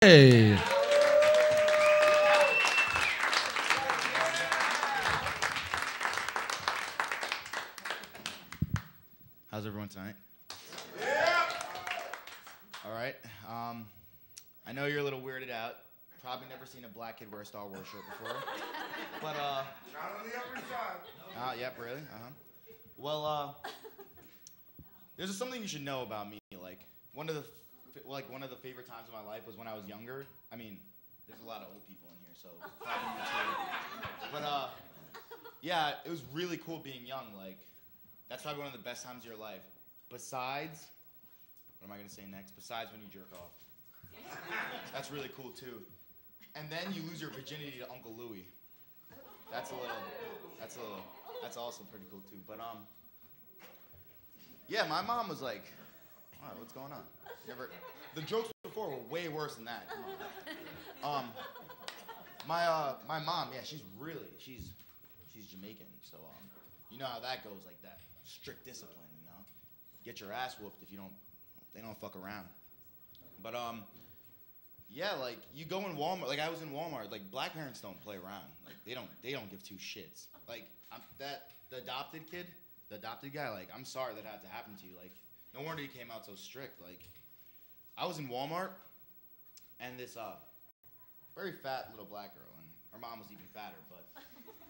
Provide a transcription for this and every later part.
Hey. How's everyone tonight? All right. I know you're a little weirded out. Probably never seen a black kid wear a Star Wars shirt before. But Not on the Upper Side. yep, really? Well, there's just something you should know about me. Like one of the favorite times of my life was when I was younger. I mean, there's a lot of old people in here, so probably you too. But yeah, it was really cool being young. Like that's probably one of the best times of your life. Besides, what am I gonna say next? Besides when you jerk off. That's really cool too. And then you lose your virginity to Uncle Louie. That's also pretty cool too. But yeah, my mom was like, "All right, what's going on?" The jokes before were way worse than that. Come on. My mom, yeah, she's Jamaican, so you know how that goes, like that strict discipline, you know, get your ass whooped if they don't fuck around. But yeah, like you go in Walmart, like I was in Walmart, like black parents don't play around, like they don't give two shits. Like the adopted guy, like I'm sorry that had to happen to you. Like no wonder you came out so strict. Like I was in Walmart, and this very fat little black girl, and her mom was even fatter, but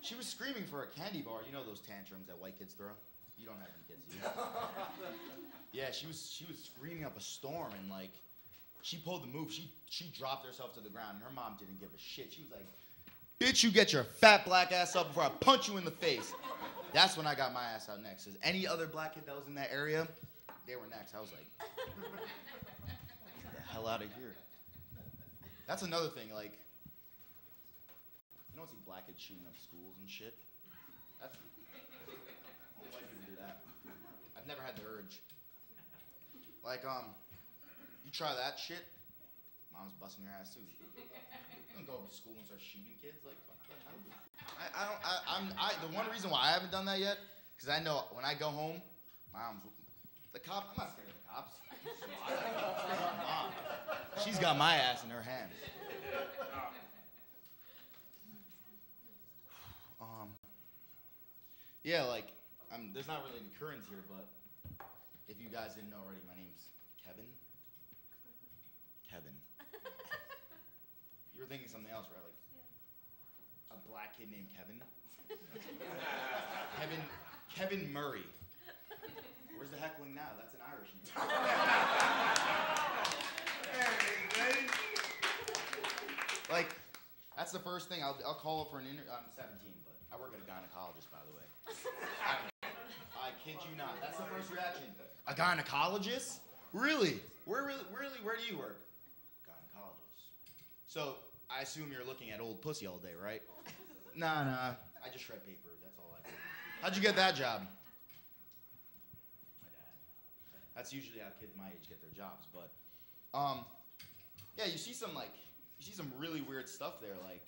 she was screaming for a candy bar. You know those tantrums that white kids throw. You don't have any kids, do you? Yeah, she was screaming up a storm, and like. She pulled the move. She dropped herself to the ground, and her mom didn't give a shit. She was like, "Bitch, you get your fat black ass up before I punch you in the face." That's when I got my ass out next. Cause any other black kid that was in that area, they were next. I was like, "Get the hell out of here." That's another thing. Like, you don't see black kids shooting up schools and shit. That's only white people do that. I've never had the urge. Like, you try that shit, mom's busting your ass too. You don't go up to school and start shooting kids. Like, what the hell? The one reason why I haven't done that yet, because I know when I go home, mom's the cop. I'm not scared of the cops. Mom, she's got my ass in her hands. Yeah, like, there's not really any currents here, but if you guys didn't know already, my name's Kevin. You were thinking something else, right? Like a black kid named Kevin. Kevin Murray. Where's the heckling now? That's an Irish name. Like, that's the first thing. I'll call up for an interview. I'm 17, but I work at a gynecologist, by the way. I kid you not. That's the first reaction. A gynecologist? Really? Where do you work? Gynecologist. So, I assume you're looking at old pussy all day, right? Nah. I just shred paper. That's all I do. How'd you get that job? My dad. That's usually how kids my age get their jobs. But, yeah, you see some really weird stuff there. Like,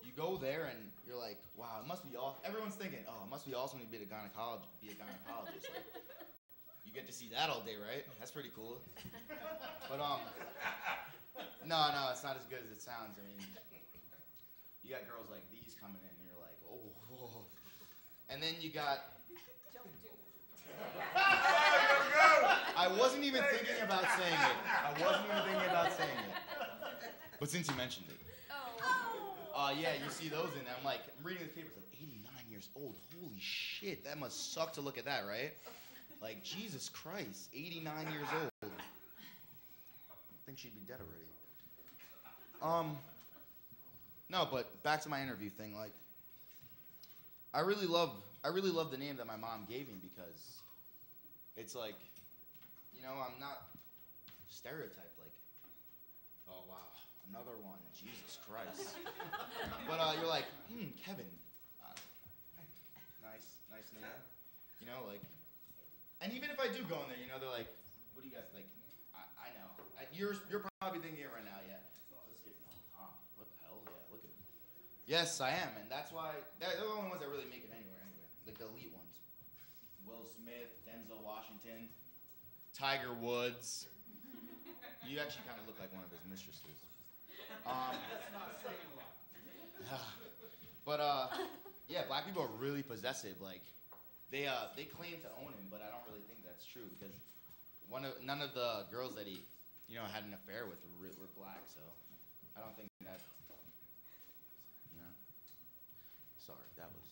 you go there and you're like, wow, it must be awesome. Everyone's thinking, oh, it must be awesome to be a gynecologist. Like, you get to see that all day, right? That's pretty cool. But, no, it's not as good as it sounds. I mean, you got girls like these coming in, and you're like, oh, whoa. And then you got... I wasn't even thinking about saying it. But since you mentioned it. Yeah, you see those in there. I'm reading the papers, like, 89 years old. Holy shit, that must suck to look at that, right? Like, Jesus Christ, 89 years old. I think she'd be dead already. No, but back to my interview thing. Like, I really love the name that my mom gave me because it's like, you know, I'm not stereotyped. Like, oh wow, another one. Jesus Christ. But you're like, Kevin. Nice name. You know, like, and even if I do go in there, you know, they're like, what do you guys like? I know. You're probably thinking it right now, yeah. Oh, this kid's no Tom. What the hell? Yeah, look at him. Yes, I am, and that's why they're the only ones that really make it anywhere, like the elite ones. Will Smith, Denzel Washington, Tiger Woods. You actually kind of look like one of his mistresses. But yeah, black people are really possessive. Like, they claim to own him, but I don't really think that's true because none of the girls that he, had an affair with were black. So I don't think that. Sorry, that was.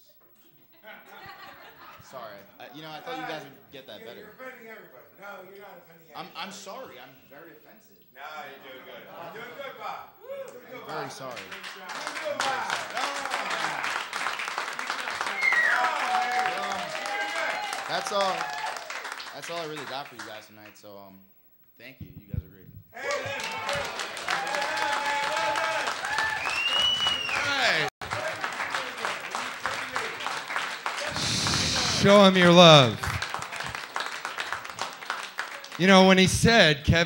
Sorry, I thought you guys would get that better. You're offending everybody. No, you're not offending anybody. I'm sorry. I'm very offensive. No, you're doing good. You're doing good, Bob. I'm very sorry. Good, Bob. That's all I really got for you guys tonight. So thank you. You guys are great. Hey. Show him your love. When he said Kevin